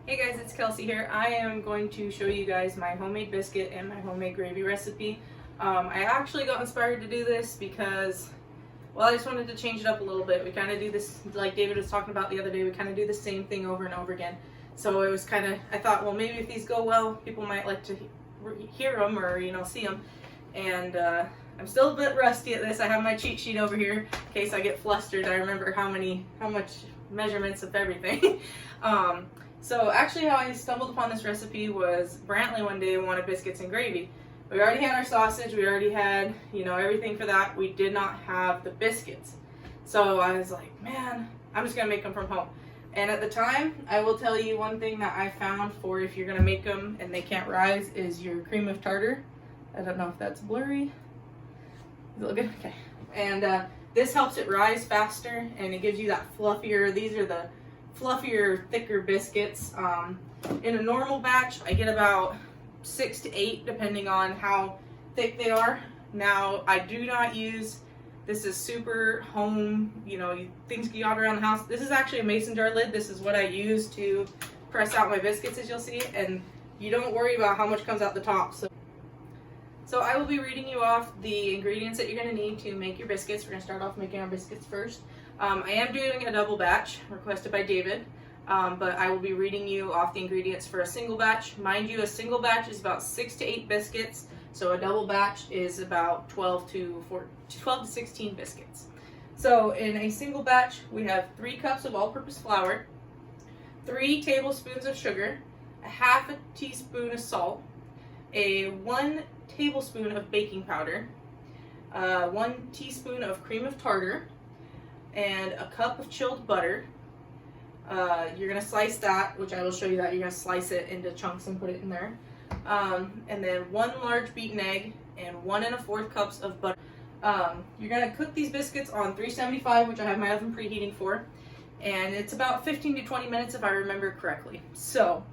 Hey guys, it's Kelsey here. I am going to show you guys my homemade biscuit and my homemade gravy recipe. I actually got inspired to do this because, well, I just wanted to change it up a little bit. We kind of do this, like David was talking about the other day, we kind of do the same thing over and over again. So it was kind of, I thought, well, maybe if these go well, people might like to hear them or, see them. And I'm still a bit rusty at this. I have my cheat sheet over here in case I get flustered. I remember how much measurements of everything. So actually how I stumbled upon this recipe was Brantley one day wanted biscuits and gravy. We already had our sausage, we already had, everything for that. We did not have the biscuits. So I was like, man, I'm just gonna make them from home. And at the time, I will tell you one thing that I found for if you're gonna make them and they can't rise is your cream of tartar. I don't know if that's blurry. Is it good? Okay. And this helps it rise faster and it gives you that fluffier, these are the fluffier, thicker biscuits. In a normal batch, I get about 6 to 8 depending on how thick they are. Now, I do not use, this is super home, things get out around the house. This is actually a mason jar lid. This is what I use to press out my biscuits, as you'll see, and you don't worry about how much comes out the top. So I will be reading you off the ingredients that you're going to need to make your biscuits. We're going to start off making our biscuits first. I am doing a double batch requested by David, but I will be reading you off the ingredients for a single batch. Mind you, a single batch is about 6 to 8 biscuits, so a double batch is about 12 to 16 biscuits. So in a single batch, we have 3 cups of all-purpose flour, 3 tablespoons of sugar, a half a teaspoon of salt, a 1 tablespoon of baking powder, 1 teaspoon of cream of tartar, and a cup of chilled butter. You're going to slice that, which I will show you that. You're going to slice it into chunks and put it in there. And then 1 large beaten egg and 1 1/4 cups of butter. You're going to cook these biscuits on 375, which I have my oven preheating for. And it's about 15 to 20 minutes if I remember correctly. So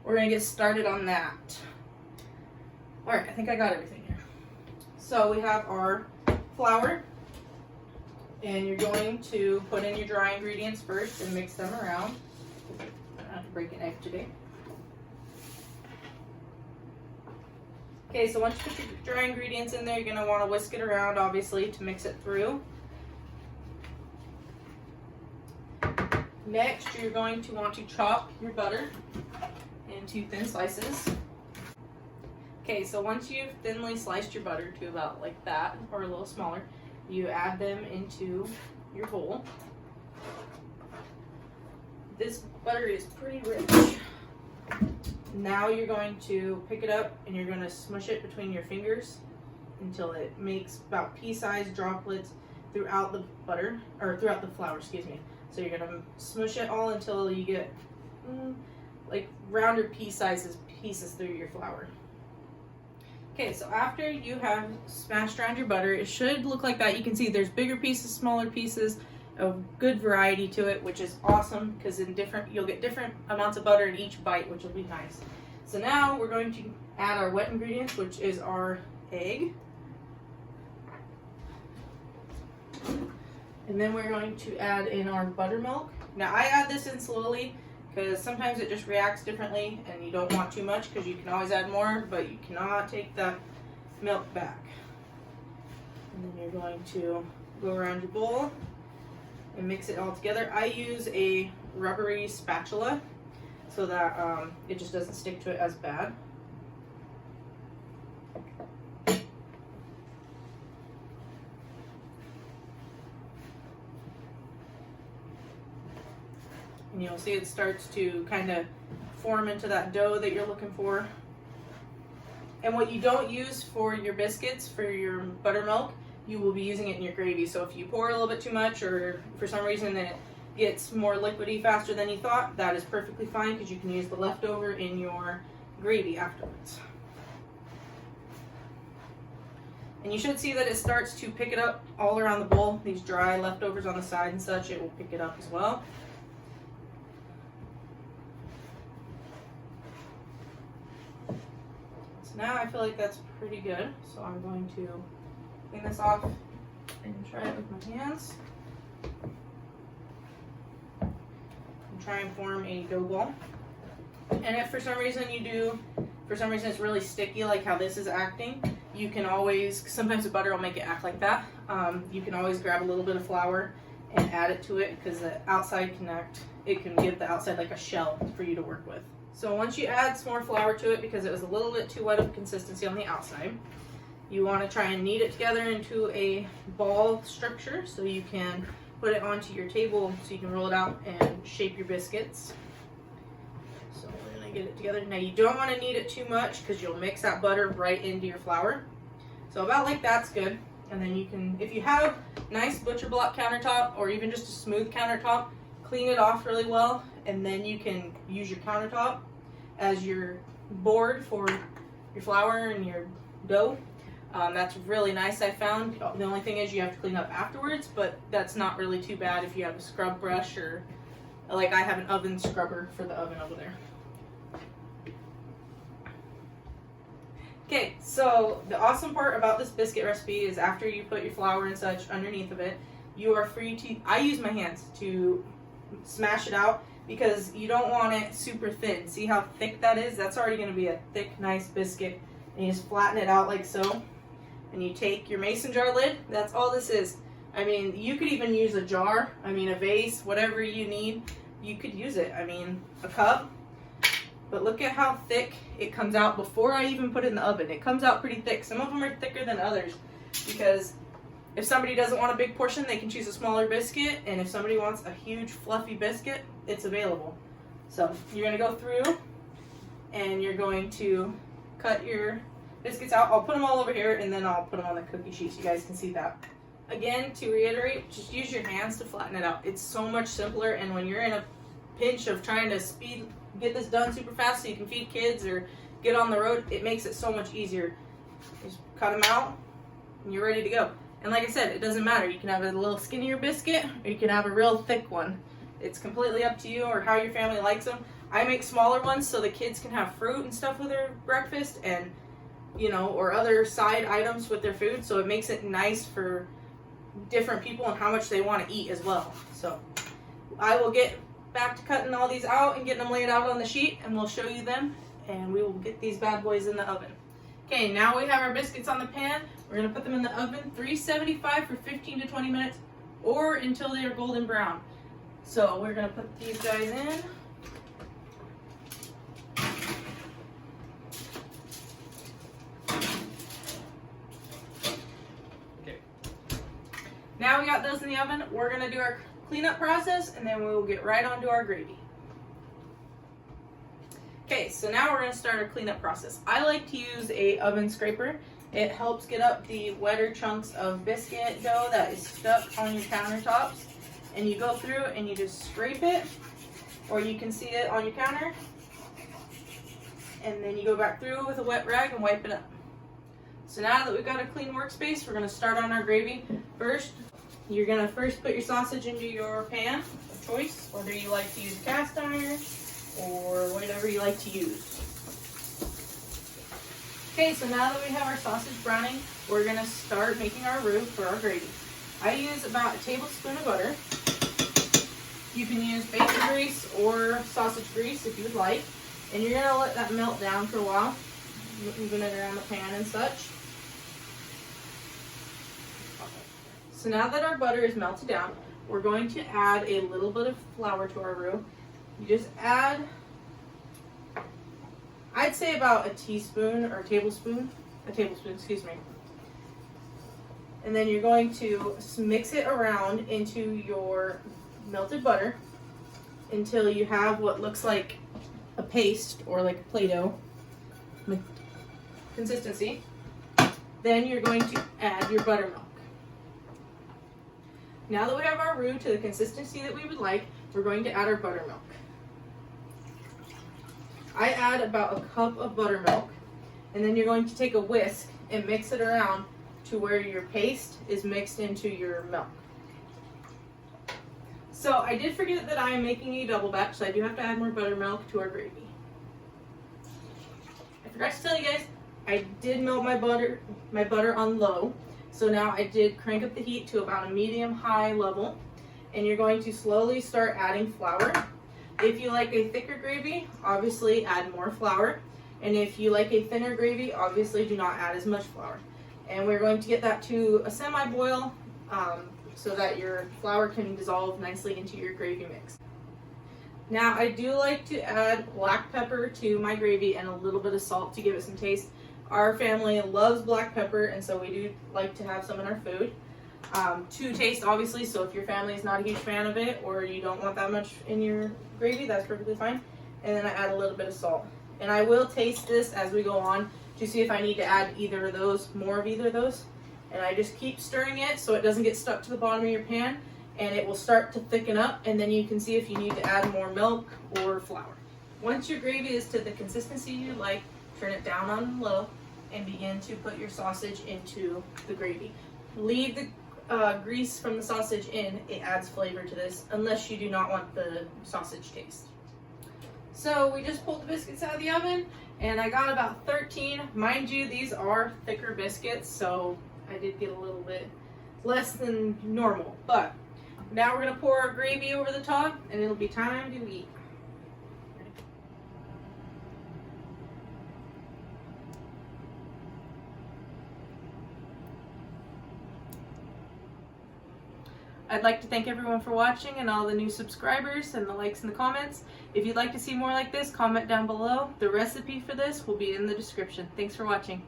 we're going to get started on that. Alright, I think I got everything here. So we have our flour. And you're going to put in your dry ingredients first and mix them around. I don't have to break an egg today. Okay, so once you put your dry ingredients in there, you're going to want to whisk it around, obviously, to mix it through. Next, you're going to want to chop your butter into thin slices. Okay, so once you've thinly sliced your butter to about like that, or a little smaller, you add them into your bowl. This butter is pretty rich. Now you're going to pick it up and you're going to smush it between your fingers until it makes about pea-sized droplets throughout the butter, or throughout the flour, excuse me. So you're going to smush it all until you get like rounder pea-sized pieces through your flour. Okay, so after you have smashed around your butter, it should look like that. You can see there's bigger pieces, smaller pieces, a good variety to it, which is awesome because you'll get different amounts of butter in each bite, which will be nice. So now we're going to add our wet ingredients, which is our egg. And then we're going to add in our buttermilk. Now I add this in slowly because sometimes it just reacts differently and you don't want too much because you can always add more, but you cannot take that milk back. And then you're going to go around your bowl and mix it all together. I use a rubbery spatula so that it just doesn't stick to it as bad. And you'll see it starts to kind of form into that dough that you're looking for. And what you don't use for your biscuits, for your buttermilk, you will be using it in your gravy. So if you pour a little bit too much or for some reason it gets more liquidy faster than you thought, that is perfectly fine because you can use the leftover in your gravy afterwards. And you should see that it starts to pick it up all around the bowl. These dry leftovers on the side and such, it will pick it up as well. Now I feel like that's pretty good, so I'm going to clean this off and try it with my hands. And try and form a dough ball. And if for some reason it's really sticky, like how this is acting, you can always, sometimes the butter will make it act like that. You can always grab a little bit of flour and add it to it, because the outside it can give the outside like a shell for you to work with. So once you add some more flour to it, because it was a little bit too wet of consistency on the outside, you want to try and knead it together into a ball structure so you can put it onto your table so you can roll it out and shape your biscuits. So we're going to get it together. Now you don't want to knead it too much because you'll mix that butter right into your flour. So about like that's good. And then you can, if you have nice butcher block countertop or even just a smooth countertop, clean it off really well, and then you can use your countertop as your board for your flour and your dough. That's really nice, I found. The only thing is you have to clean up afterwards, but that's not really too bad if you have a scrub brush, or like I have an oven scrubber for the oven over there. Okay, so the awesome part about this biscuit recipe is after you put your flour and such underneath of it, you are free to, I use my hands to smash it out, because you don't want it super thin. See how thick that is? That's already going to be a thick, nice biscuit. And you just flatten it out like so. And you take your mason jar lid. That's all this is. I mean, you could even use a jar, a vase, whatever you need. You could use it. A cup. But look at how thick it comes out before I even put it in the oven. It comes out pretty thick. Some of them are thicker than others, because if somebody doesn't want a big portion, they can choose a smaller biscuit. And if somebody wants a huge fluffy biscuit, it's available. So you're going to go through and you're going to cut your biscuits out. I'll put them all over here, and then I'll put them on the cookie sheet so you guys can see that. Again, to reiterate, just use your hands to flatten it out. It's so much simpler, and when you're in a pinch of trying to get this done super fast so you can feed kids or get on the road, it makes it so much easier. Just cut them out and you're ready to go. And like I said, it doesn't matter. You can have a little skinnier biscuit or you can have a real thick one. It's completely up to you or how your family likes them. I make smaller ones so the kids can have fruit and stuff with their breakfast, and or other side items with their food, so it makes it nice for different people and how much they want to eat as well. So I will get back to cutting all these out and getting them laid out on the sheet, and we'll show you them, and we will get these bad boys in the oven. Okay, now we have our biscuits on the pan. We're going to put them in the oven, 375 for 15 to 20 minutes, or until they are golden brown. So we're going to put these guys in. Now we got those in the oven, we're going to do our cleanup process, and then we will get right onto our gravy. Okay, so now we're going to start our cleanup process. I like to use a oven scraper. It helps get up the wetter chunks of biscuit dough that is stuck on your countertops. And you go through and you just scrape it, or you can see it on your counter. And then you go back through with a wet rag and wipe it up. So now that we've got a clean workspace, we're going to start on our gravy. First, you're going to put your sausage into your pan of choice, whether you like to use cast iron or whatever you like to use. Okay, so now that we have our sausage browning, we're going to start making our roux for our gravy. I use about a tablespoon of butter. You can use bacon grease or sausage grease if you would like. And you're going to let that melt down for a while, moving it around the pan and such. So now that our butter is melted down, we're going to add a little bit of flour to our roux. You just add, I'd say about a tablespoon, excuse me. And then you're going to mix it around into your melted butter until you have what looks like a paste or like a Play-Doh consistency. Then you're going to add your buttermilk. Now that we have our roux to the consistency that we would like, we're going to add our buttermilk. I add about a cup of buttermilk, and then you're going to take a whisk and mix it around to where your paste is mixed into your milk. So I did forget that I am making a double batch, so I do have to add more buttermilk to our gravy. I forgot to tell you guys, I did melt my butter on low. So now I did crank up the heat to about a medium-high level, and you're going to slowly start adding flour. If you like a thicker gravy, obviously add more flour. And if you like a thinner gravy, obviously do not add as much flour. And we're going to get that to a semi-boil so that your flour can dissolve nicely into your gravy mix. Now I do like to add black pepper to my gravy and a little bit of salt to give it some taste. Our family loves black pepper, and so we do like to have some in our food. To taste, obviously, so if your family is not a huge fan of it or you don't want that much in your gravy, that's perfectly fine. And then I add a little bit of salt. And I will taste this as we go on to see if I need to add either of those, more of either of those. And I just keep stirring it so it doesn't get stuck to the bottom of your pan, and it will start to thicken up, and then you can see if you need to add more milk or flour. Once your gravy is to the consistency you like, turn it down on low and begin to put your sausage into the gravy. Leave the grease from the sausage in, it adds flavor to this, unless you do not want the sausage taste. So we just pulled the biscuits out of the oven, and I got about 13. Mind you, these are thicker biscuits, so I did get a little bit less than normal. But now we're gonna pour our gravy over the top, and it'll be time to eat. I'd like to thank everyone for watching and all the new subscribers and the likes and the comments. If you'd like to see more like this, comment down below. The recipe for this will be in the description. Thanks for watching.